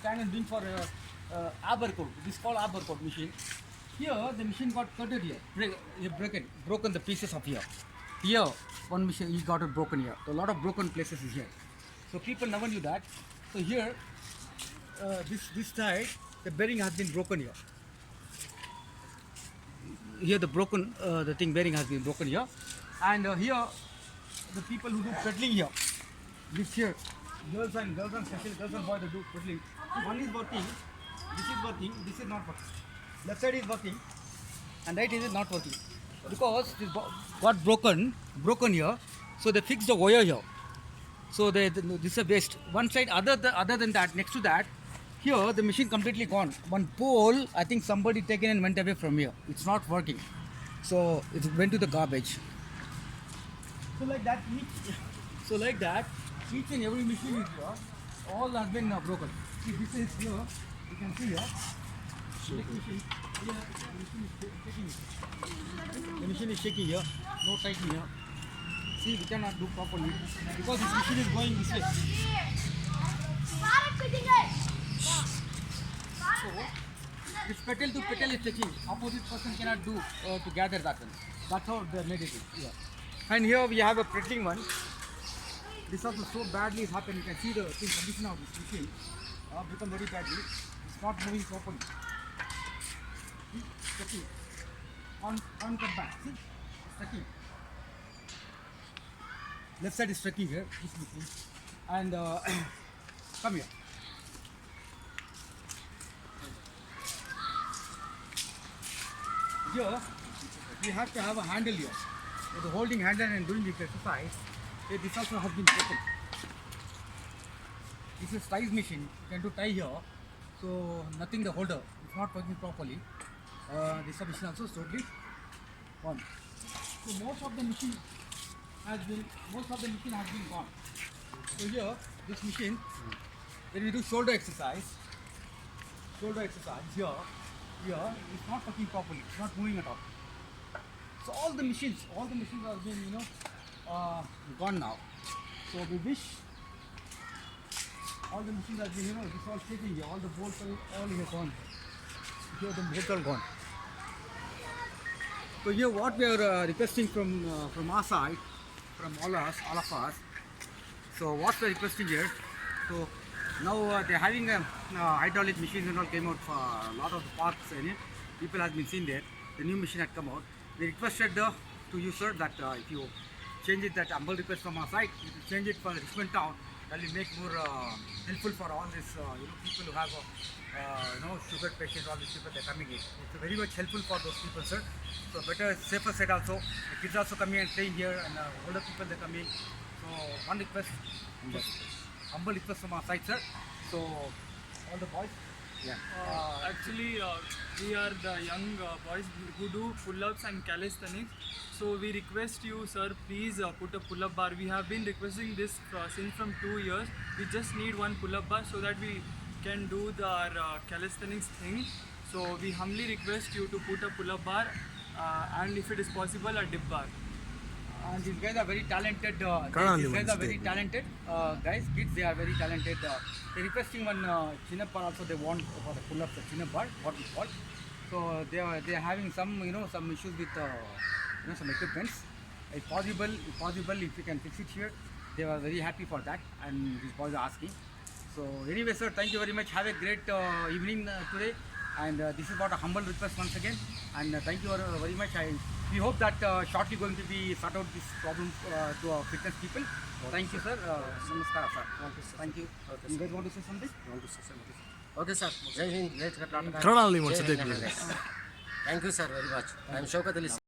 stand and doing for Abercrombie. This is called Abercrombie machine. Here the machine got cutted here, broken the pieces of here. Here one machine he got it broken here. So a lot of broken places is here. So people never knew that. So here this side the bearing has been broken here. Here the broken the thing bearing has been broken here, and here the people who do peddling here, this here girls and especially girls and boys that do peddling. One is working, this is not working. Left side is working, and right is not working because it got broken here. So they fixed the wire here. So this is a waste. One side other than that, next to that, here the machine completely gone. One pole, I think somebody taken and went away from here. It's not working. So it went to the garbage. So like that, each and every machine is here. All has been broken. See, this is here. You can see here. The machine is shaking here. No tightening here. See, we cannot do properly because this machine is going this way. So, if petal to petal is taking, opposite person cannot do to gather that one. That's how they made it here. And here we have a peddling one. This also so badly is happened. You can see the condition of this machine become very badly. It's not moving properly. See, stucking. On cut back. See, stucking. Left side is stucking here. This machine. And come here. Here, we have to have a handle here. So the holding handle and doing this exercise, this also has been broken. This is ties machine. You can do tie here. So nothing the holder. It's not working properly. This machine also is totally gone. So most of the machine has been gone. So here, this machine, when we do shoulder exercise here, it's not working properly. It's not moving at all. So all the machines are being gone now. So we wish all the machines have been it's all shaking here. All the bolts all here gone. Here the bolts are gone. So here what we are requesting from our side, from all of us. So what we are requesting here. So now they are having hydraulic machines and all came out for a lot of the parks and people have been seen there. The new machine had come out. We requested to you sir that if you change it, that humble request from our side, if you change it for Richmond town, that will make more helpful for all these people who have sugar patients, all these people they are coming in. It's very much helpful for those people sir. So better safer side also. The kids also coming and staying here, and older people they coming. So one request, humble request from our side sir. So all the boys. Yeah. Actually, we are the young boys who do pull-ups and calisthenics. So we request you, sir, please put a pull-up bar. We have been requesting this since from 2 years. We just need one pull-up bar so that we can do our calisthenics thing. So we humbly request you to put a pull-up bar and if it is possible, a dip bar. And these guys are very talented. Kids, they are very talented. They're requesting one chin-up bar also. They want for the pull-ups, a chin-up bar, what we call. So they are having some some issues with some equipments. If possible, if you can fix it here, they are very happy for that. And these boys are asking. So anyway, sir, thank you very much. Have a great evening today. And this is what a humble request once again. And thank you very much. We hope that shortly going to be sort out this problem to our fitness people. Thank you, sir. Namaskar, sir. Thank you. You guys want to say something? Okay, sir. Jai Hind, Jai Karnataka. Karnataka. Thank you, sir, very much. I am Shaukat Ali.